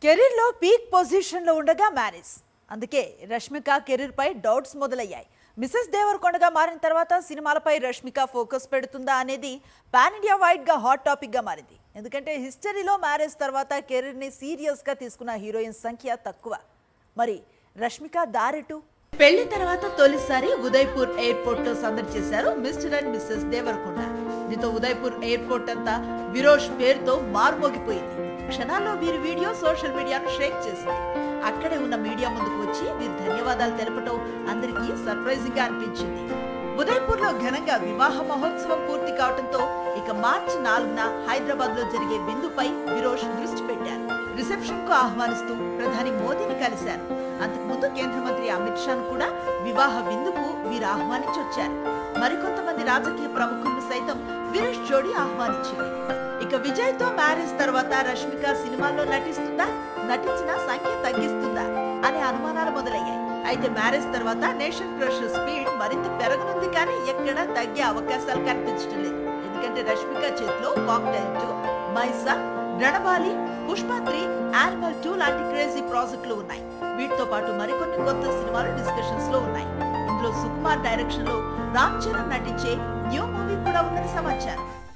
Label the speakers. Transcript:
Speaker 1: Career లో peak position లో ఉండగా మ్యారేజ్. అందుకే రష్మిక కెరీర్ పై డౌట్స్ మొదలయ్యాయి. మిసెస్ దేవరకొండగా మారిన తర్వాత సినిమాలపై రష్మిక ఫోకస్ పెడుతుందా అనేది పాన్ ఇండియా వైడ్ గా హాట్ టాపిక్ గా మారింది. ఎందుకంటే హిస్టరీలో మ్యారేజ్ తర్వాత కెరీర్ ని సీరియస్ గా తీసుకున్న హీరోయిన్ సంఖ్య తక్కువ. మరి రష్మిక దారెటు? పెళ్లి తర్వాత తొలిసారి ఉదయ్పూర్ ఎయిర్పోర్ట్ లో సందడి చేశారు మిస్టర్ అండ్ మిస్సెస్ దేవరకొండ. దీంతో ఉదయ్పూర్ ఎయిర్పోర్ట్ అంతా విరోష్ పేరుతో మార్మోగిపోయింది. క్షణాల్లో వీరి వీడియో సోషల్ మీడియాను షేక్ చేసింది. అక్కడే ఉన్న మీడియా ముందుకు వచ్చి వీరు ధన్యవాదాలు తెలపడం అందరికీ సర్ప్రైజింగ్ గా అనిపించింది. ఉదయ్పూర్ లో ఘనంగా వివాహ మహోత్సవం పూర్తి కావడంతో ఇక మార్చి 4న హైదరాబాద్ లో జరిగే విందుపై విరోష్ దృష్టి పెట్టారు. రిసెప్షన్ కు ఆహ్వానిస్తూ ప్రధాని మోదీని కలిశారు. అంతకుముందు కేంద్ర మంత్రి అమిత్ షాను కూడా వివాహ విందుకు వీరు ఆహ్వానించొచ్చారు. మరికొంతమంది రాజకీయ ప్రముఖులను సైతం విరోష్ జోడీ ఆహ్వానించింది. ఇక విజయ్ తో మ్యారేజ్ తర్వాత రష్మిక సినిమాల్లో నటిస్తుందా, నటించిన సంఖ్య తగ్గిస్తుందా అనే అనుమానాలు మొదలయ్యాయి. అయితే మ్యారేజ్ తర్వాత నేషన్ క్రష్ స్పీడ్ మరింత పెరగనుంది, కానీ ఎక్కడా తగ్గే అవకాశాలు కనిపించడం లేదు. ఎందుకంటే రష్మిక చేతిలో కాక్టైల్ 2, మైసా, రణబాలి, పుష్ప 3, యానిమల్ 2 లాంటి క్రేజీ ప్రాజెక్టులు ఉన్నాయి. వీటితో పాటు మరికొన్ని కొత్త సినిమాలు డిస్కషన్స్ లో ఉన్నాయి. ఇందులో సుకుమార్ డైరెక్షన్ లో రామ్ చరణ్ నటించే న్యూ మూవీ కూడా ఉందని సమాచారం.